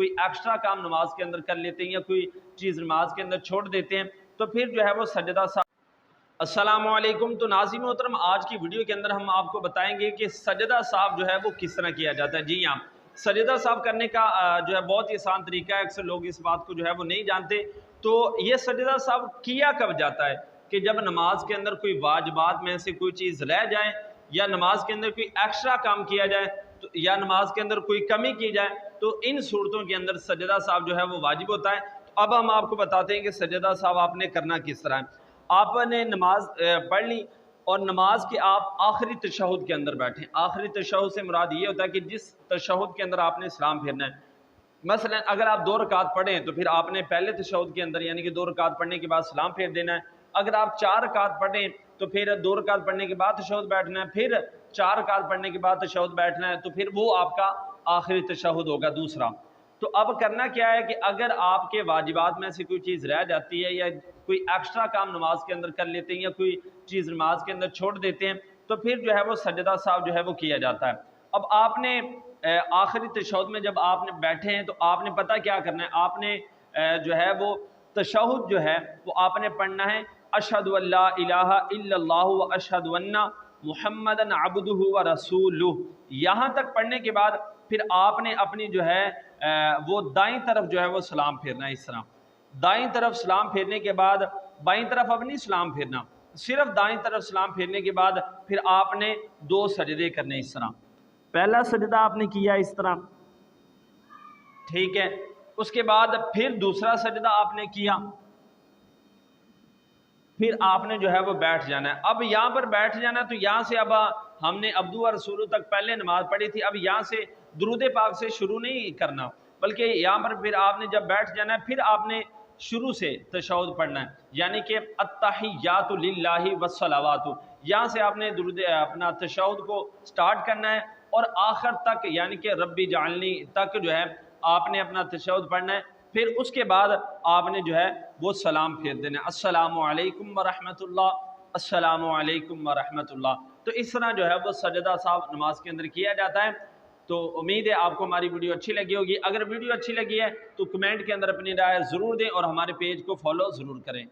کوئی ایکسٹرا کام نماز کے اندر کر لیتے ہیں یا کوئی چیز نماز کے اندر چھوڑ دیتے ہیں تو پھر جو ہے وہ سجدہ سہو۔ السلام علیکم، تو ناظرین محترم آج کی ویڈیو کے اندر ہم آپ کو بتائیں گے کہ سجدہ سہو جو ہے وہ کس طرح کیا جاتا ہے۔ جی ہاں، سجدہ سہو کرنے کا جو ہے بہت ہی آسان طریقہ ہے، اکثر لوگ اس بات کو جو ہے وہ نہیں جانتے۔ تو یہ سجدہ سہو کیا کب جاتا ہے کہ جب نماز کے اندر کوئی واجبات میں سے کوئی چیز رہ جائے یا نماز کے اندر کوئی ایکسٹرا کام کیا جائے یا نماز کے اندر کوئی کمی کی جائے تو ان صورتوں کے اندر سجدہ سہو جو ہے وہ واجب ہوتا ہے۔ تو اب ہم آپ کو بتاتے ہیں کہ سجدہ سہو آپ نے کرنا کس طرح ہے۔ آپ نے نماز پڑھ لی اور نماز کے آپ آخری تشہد کے اندر بیٹھیں۔ آخری تشہد سے مراد یہ ہوتا ہے کہ جس تشہد کے اندر آپ نے سلام پھیرنا ہے۔ مثلا اگر آپ 2 رکعت پڑھیں تو پھر آپ نے پہلے تشہد کے اندر یعنی کہ 2 رکعت پڑھنے کے بعد سلام پھیر دینا ہے۔ اگر آپ 4 رکعت پڑھیں تو پھر 2 رکعت پڑھنے کے بعد تشہد بیٹھنا ہے، پھر 4 رکعت پڑھنے کے بعد تشہد بیٹھنا ہے، تو پھر وہ آپ کا آخری تشہد ہوگا دوسرا۔ تو اب کرنا کیا ہے کہ اگر آپ کے واجبات میں سے کوئی چیز رہ جاتی ہے یا کوئی ایکسٹرا کام نماز کے اندر کر لیتے ہیں یا کوئی چیز نماز کے اندر چھوڑ دیتے ہیں تو پھر جو ہے وہ سجدہ سہو جو ہے وہ کیا جاتا ہے۔ اب آپ نے آخری تشہد میں جب آپ نے بیٹھے ہیں تو آپ نے پتہ کیا کرنا ہے، آپ نے جو ہے وہ تشہد جو ہے وہ آپ نے پڑھنا ہے اشہد ان لا الہ الا اللہ و اشہد ان محمدً عبدہ و رسولہ۔ یہاں تک پڑھنے کے بعد پھر آپ نے اپنی جو ہے وہ دائیں طرف جو ہے وہ سلام پھیرنا ہے۔ اس طرح دائیں طرف سلام پھیرنے کے بعد بائیں طرف اب نہیں سلام پھیرنا، صرف دائیں طرف سلام پھیرنے کے بعد پھر آپ نے 2 سجدے کرنے۔ اس طرح پہلا سجدہ آپ نے کیا اس طرح، ٹھیک ہے، اس کے بعد پھر دوسرا سجدہ آپ نے کیا، پھر آپ نے جو ہے وہ بیٹھ جانا ہے۔ اب یہاں پر بیٹھ جانا ہے تو یہاں سے اب ہم نے عبدہ و رسولہ تک پہلے نماز پڑھی تھی، اب یہاں سے درود پاک سے شروع نہیں کرنا بلکہ یہاں پر پھر آپ نے جب بیٹھ جانا ہے پھر آپ نے شروع سے تشہد پڑھنا ہے، یعنی کہ التحیات للہ والصلوات، یہاں سے آپ نے درود اپنا تشہد کو سٹارٹ کرنا ہے اور آخر تک یعنی کہ ربی جعلنی تک جو ہے آپ نے اپنا تشہد پڑھنا ہے۔ پھر اس کے بعد آپ نے جو ہے وہ سلام پھیر دینا ہے، السلام علیکم ورحمۃ اللہ، السلام علیکم ورحمۃ اللہ۔ تو اس طرح جو ہے وہ سجدہ سہو نماز کے اندر کیا جاتا ہے۔ تو امید ہے آپ کو ہماری ویڈیو اچھی لگی ہوگی۔ اگر ویڈیو اچھی لگی ہے تو کمنٹ کے اندر اپنی رائے ضرور دیں اور ہمارے پیج کو فالو ضرور کریں۔